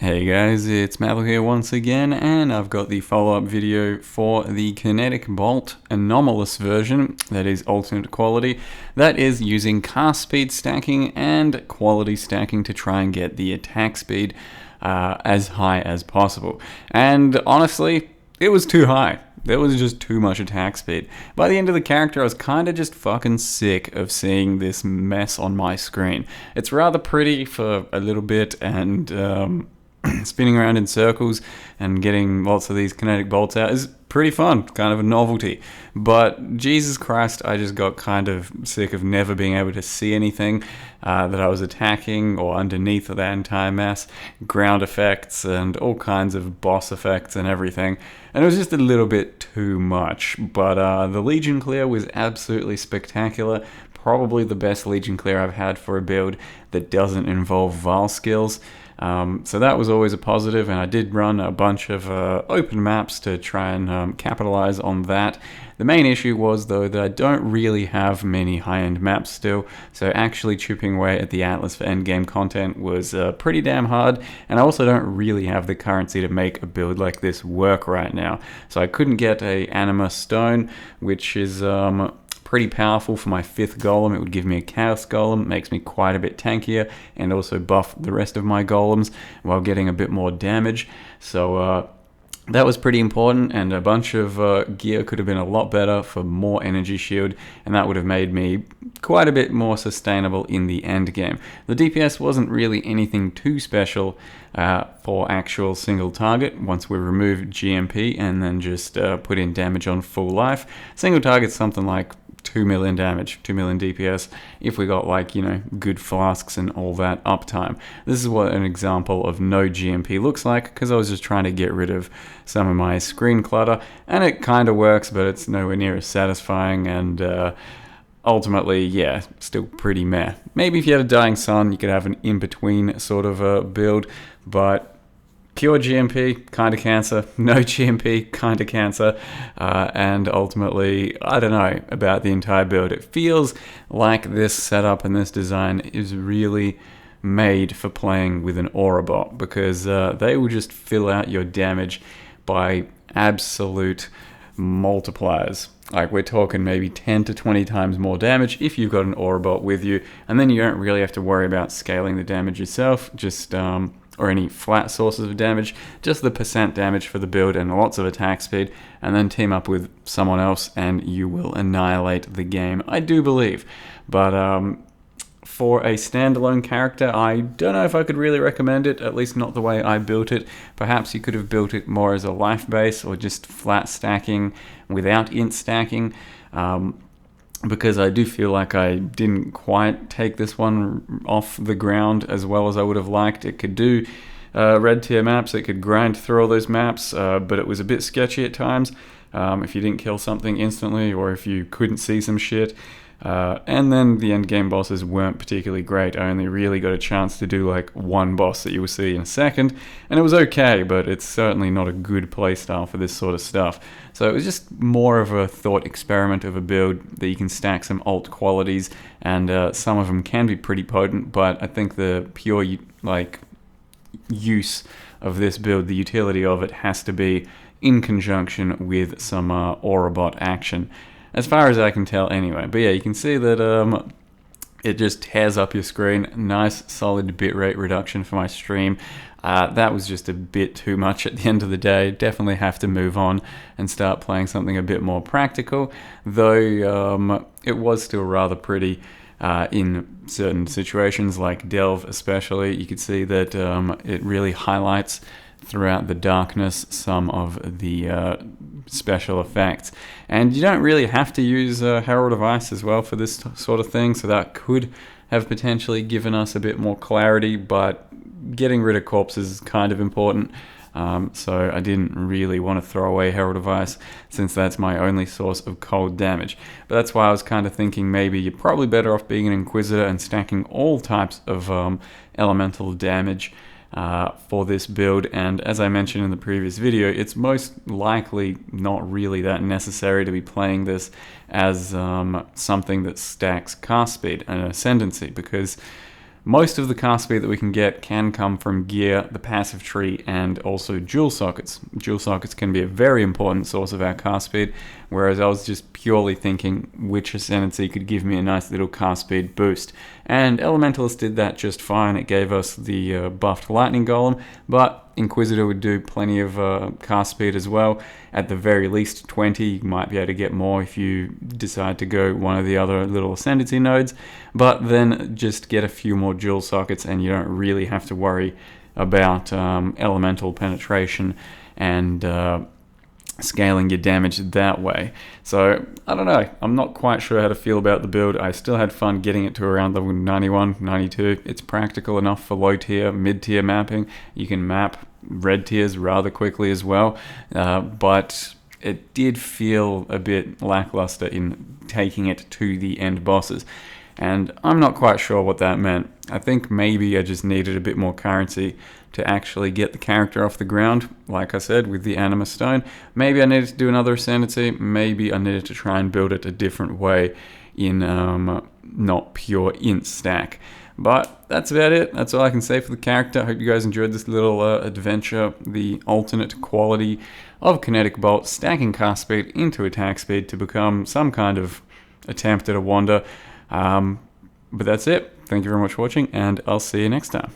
Hey guys, it's Mabel here once again, and I've got the follow-up video for the Kinetic Bolt anomalous version, that is alternate quality, that is using cast speed stacking and quality stacking to try and get the attack speed as high as possible. And honestly, it was too high. There was just too much attack speed. By the end of the character, I was kind of just fucking sick of seeing this mess on my screen. It's rather pretty for a little bit, and spinning around in circles and getting lots of these kinetic bolts out is pretty fun, kind of a novelty. But Jesus Christ, I just got kind of sick of never being able to see anything that I was attacking or underneath that entire mess, ground effects and all kinds of boss effects and everything. And it was just a little bit too much. But the Legion clear was absolutely spectacular. Probably the best Legion clear I've had for a build that doesn't involve Vaal skills. So that was always a positive, and I did run a bunch of open maps to try and capitalize on that. The main issue was, though, that I don't really have many high-end maps still, so actually chipping away at the Atlas for endgame content was pretty damn hard, and I also don't really have the currency to make a build like this work right now. So I couldn't get a Anima Stone, which is pretty powerful for my 5th golem. It would give me a chaos golem, makes me quite a bit tankier, and also buff the rest of my golems while getting a bit more damage. So that was pretty important, and a bunch of gear could have been a lot better for more energy shield, and that would have made me quite a bit more sustainable in the end game. The DPS wasn't really anything too special for actual single target. Once we remove GMP and then just put in damage on full life, single target's something like 2 million damage, 2 million DPS, if we got, like, you know, good flasks and all that uptime. This is what an example of no GMP looks like, because I was just trying to get rid of some of my screen clutter, and it kind of works, but it's nowhere near as satisfying, and ultimately, yeah, still pretty meh. Maybe if you had a Dying Sun, you could have an in-between sort of build, but pure GMP, kind of cancer. No GMP, kind of cancer. And ultimately, I don't know about the entire build. It feels like this setup and this design is really made for playing with an aurabot, because they will just fill out your damage by absolute multipliers. Like, we're talking maybe 10 to 20 times more damage if you've got an aurabot with you, and then you don't really have to worry about scaling the damage yourself, just or any flat sources of damage, just the percent damage for the build and lots of attack speed, and then team up with someone else and you will annihilate the game, I do believe. But for a standalone character, I don't know if I could really recommend it, at least not the way I built it. Perhaps you could have built it more as a life base or just flat stacking without int stacking. Because I do feel like I didn't quite take this one off the ground as well as I would have liked. It could do red tier maps, it could grind through all those maps, but it was a bit sketchy at times if you didn't kill something instantly or if you couldn't see some shit. And then the end game bosses weren't particularly great. I only really got a chance to do like one boss that you will see in a second, and it was okay, but it's certainly not a good playstyle for this sort of stuff. So it was just more of a thought experiment of a build that you can stack some alt qualities, and some of them can be pretty potent, but I think the pure like use of this build, the utility of it, has to be in conjunction with some aurabot action. As far as I can tell anyway. But yeah, you can see that it just tears up your screen. Nice solid bitrate reduction for my stream. That was just a bit too much at the end of the day. Definitely have to move on and start playing something a bit more practical. Though it was still rather pretty in certain situations, like Delve especially. You could see that it really highlights throughout the darkness some of the special effects. And you don't really have to use Herald of Ice as well for this sort of thing, so that could have potentially given us a bit more clarity, but getting rid of corpses is kind of important. So I didn't really want to throw away Herald of Ice, since that's my only source of cold damage. But that's why I was kind of thinking maybe you're probably better off being an Inquisitor and stacking all types of elemental damage for this build. And as I mentioned in the previous video, it's most likely not really that necessary to be playing this as something that stacks cast speed and ascendancy, because Most of the car speed that we can get can come from gear, the passive tree, and also jewel sockets. Jewel sockets can be a very important source of our car speed, whereas I was just purely thinking which ascendancy could give me a nice little car speed boost. And Elementalist did that just fine. It gave us the buffed lightning golem, but Inquisitor would do plenty of car speed as well. At the very least 20, you might be able to get more if you decide to go one of the other little ascendancy nodes, but then just get a few more jewel sockets and you don't really have to worry about elemental penetration and scaling your damage that way. So I don't know, I'm not quite sure how to feel about the build. I still had fun getting it to around level 91, 92. It's practical enough for low tier, mid tier mapping. You can map red tiers rather quickly as well, but it did feel a bit lackluster in taking it to the end bosses. And I'm not quite sure what that meant. I think maybe I just needed a bit more currency to actually get the character off the ground, like I said, with the Anima Stone. Maybe I needed to do another ascendancy. Maybe I needed to try and build it a different way in not pure int stack. But that's about it. That's all I can say for the character. I hope you guys enjoyed this little adventure, the alternate quality of Kinetic Bolt, stacking cast speed into attack speed to become some kind of attempt at a wonder. But that's it. Thank you very much for watching, and I'll see you next time.